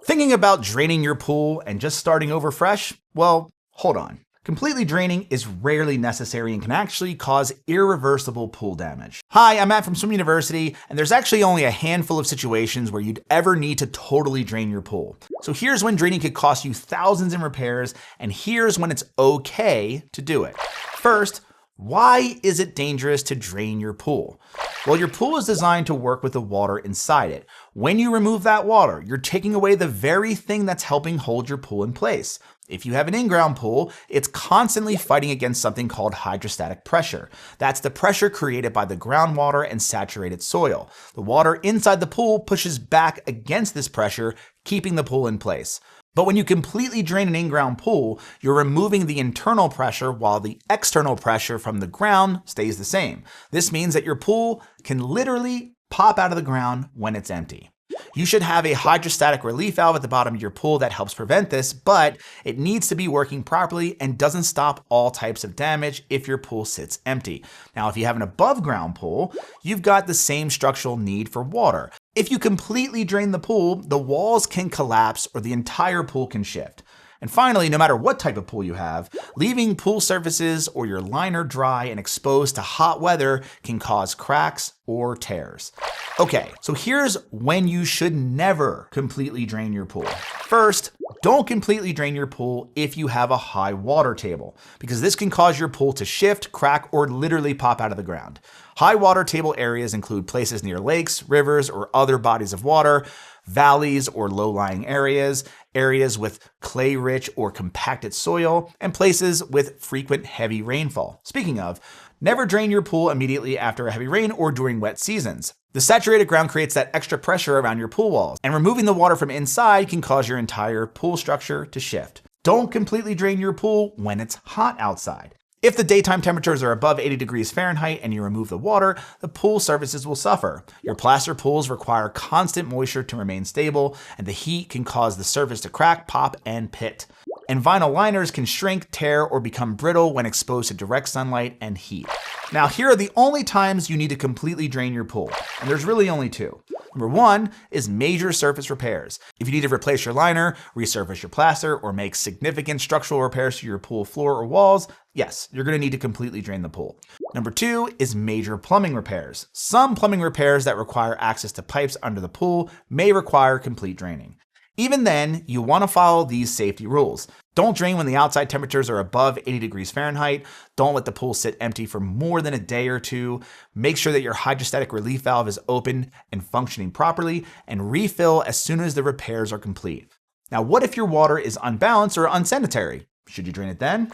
Thinking about draining your pool and just starting over fresh? Well, hold on. Completely draining is rarely necessary and can actually cause irreversible pool damage. Hi, I'm Matt from Swim University, and there's actually only a handful of situations where you'd ever need to totally drain your pool. So here's when draining could cost you thousands in repairs, and here's when it's okay to do it. First, why is it dangerous to drain your pool? Well, your pool is designed to work with the water inside it. When you remove that water, you're taking away the very thing that's helping hold your pool in place. If you have an in-ground pool, it's constantly fighting against something called hydrostatic pressure. That's the pressure created by the groundwater and saturated soil. The water inside the pool pushes back against this pressure, keeping the pool in place. But when you completely drain an in-ground pool, you're removing the internal pressure while the external pressure from the ground stays the same. This means that your pool can literally pop out of the ground when it's empty. You should have a hydrostatic relief valve at the bottom of your pool that helps prevent this, but it needs to be working properly and doesn't stop all types of damage if your pool sits empty. Now, if you have an above ground pool, you've got the same structural need for water. If you completely drain the pool, the walls can collapse or the entire pool can shift. And finally, no matter what type of pool you have, leaving pool surfaces or your liner dry and exposed to hot weather can cause cracks or tears. Okay, so here's when you should never completely drain your pool. First, don't completely drain your pool if you have a high water table, because this can cause your pool to shift, crack, or literally pop out of the ground. High water table areas include places near lakes, rivers, or other bodies of water, valleys or low-lying areas, areas with clay-rich or compacted soil, and places with frequent heavy rainfall. Speaking of, never drain your pool immediately after a heavy rain or during wet seasons. The saturated ground creates that extra pressure around your pool walls, and removing the water from inside can cause your entire pool structure to shift. Don't completely drain your pool when it's hot outside. If the daytime temperatures are above 80 degrees Fahrenheit and you remove the water, the pool surfaces will suffer. Your plaster pools require constant moisture to remain stable, and the heat can cause the surface to crack, pop, and pit. And vinyl liners can shrink, tear, or become brittle when exposed to direct sunlight and heat. Now, here are the only times you need to completely drain your pool, and there's really only two. Number one is major surface repairs. If you need to replace your liner, resurface your plaster, or make significant structural repairs to your pool floor or walls, yes, you're going to need to completely drain the pool. Number two is major plumbing repairs. Some plumbing repairs that require access to pipes under the pool may require complete draining. Even then, you want to follow these safety rules. Don't drain when the outside temperatures are above 80 degrees Fahrenheit. Don't let the pool sit empty for more than a day or two. Make sure that your hydrostatic relief valve is open and functioning properly, and refill as soon as the repairs are complete. Now, what if your water is unbalanced or unsanitary? Should you drain it then?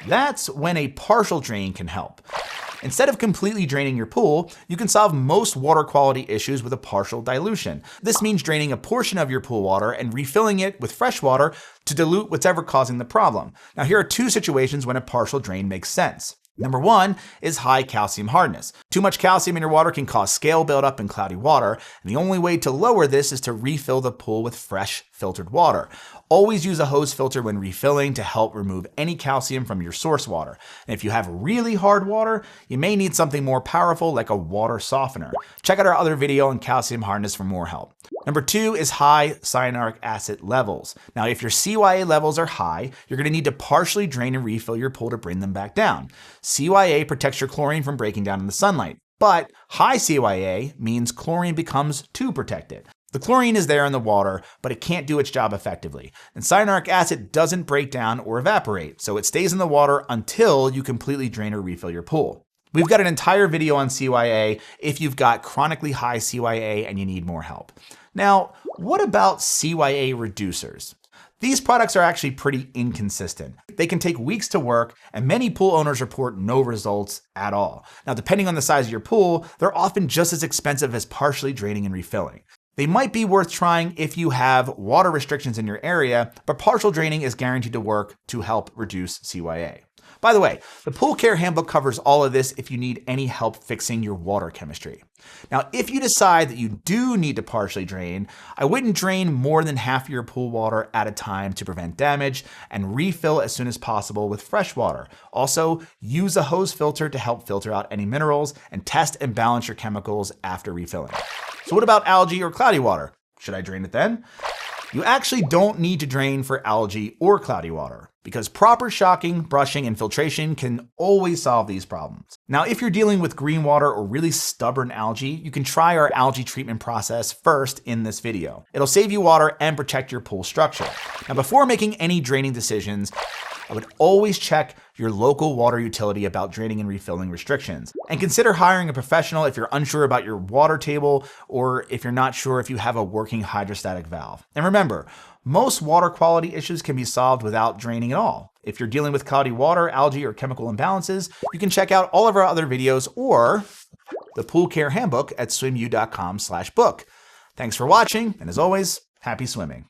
That's when a partial drain can help. Instead of completely draining your pool, you can solve most water quality issues with a partial dilution. This means draining a portion of your pool water and refilling it with fresh water to dilute whatever's causing the problem. Now, here are two situations when a partial drain makes sense. Number one is high calcium hardness. Too much calcium in your water can cause scale buildup in cloudy water, and the only way to lower this is to refill the pool with fresh filtered water. Always use a hose filter when refilling to help remove any calcium from your source water. And if you have really hard water, you may need something more powerful like a water softener. Check out our other video on calcium hardness for more help. Number two is high cyanuric acid levels. Now, if your CYA levels are high, you're going to need to partially drain and refill your pool to bring them back down. CYA protects your chlorine from breaking down in the sunlight, but high CYA means chlorine becomes too protected. The chlorine is there in the water, but it can't do its job effectively. And cyanuric acid doesn't break down or evaporate, so it stays in the water until you completely drain or refill your pool. We've got an entire video on CYA if you've got chronically high CYA and you need more help. Now, what about CYA reducers? These products are actually pretty inconsistent. They can take weeks to work, and many pool owners report no results at all. Now, depending on the size of your pool, they're often just as expensive as partially draining and refilling. They might be worth trying if you have water restrictions in your area, but partial draining is guaranteed to work to help reduce CYA. By the way, the Pool Care Handbook covers all of this if you need any help fixing your water chemistry. Now, if you decide that you do need to partially drain, I wouldn't drain more than half your pool water at a time to prevent damage, and refill as soon as possible with fresh water. Also, use a hose filter to help filter out any minerals, and test and balance your chemicals after refilling. So what about algae or cloudy water? Should I drain it then? You actually don't need to drain for algae or cloudy water, because proper shocking, brushing, and filtration can always solve these problems. Now, if you're dealing with green water or really stubborn algae, you can try our algae treatment process first in this video. It'll save you water and protect your pool structure. Now, before making any draining decisions, I would always check your local water utility about draining and refilling restrictions. And consider hiring a professional if you're unsure about your water table or if you're not sure if you have a working hydrostatic valve. And remember, most water quality issues can be solved without draining at all. If you're dealing with cloudy water, algae, or chemical imbalances, you can check out all of our other videos or the Pool Care Handbook at swimu.com/book. Thanks for watching, and as always, happy swimming.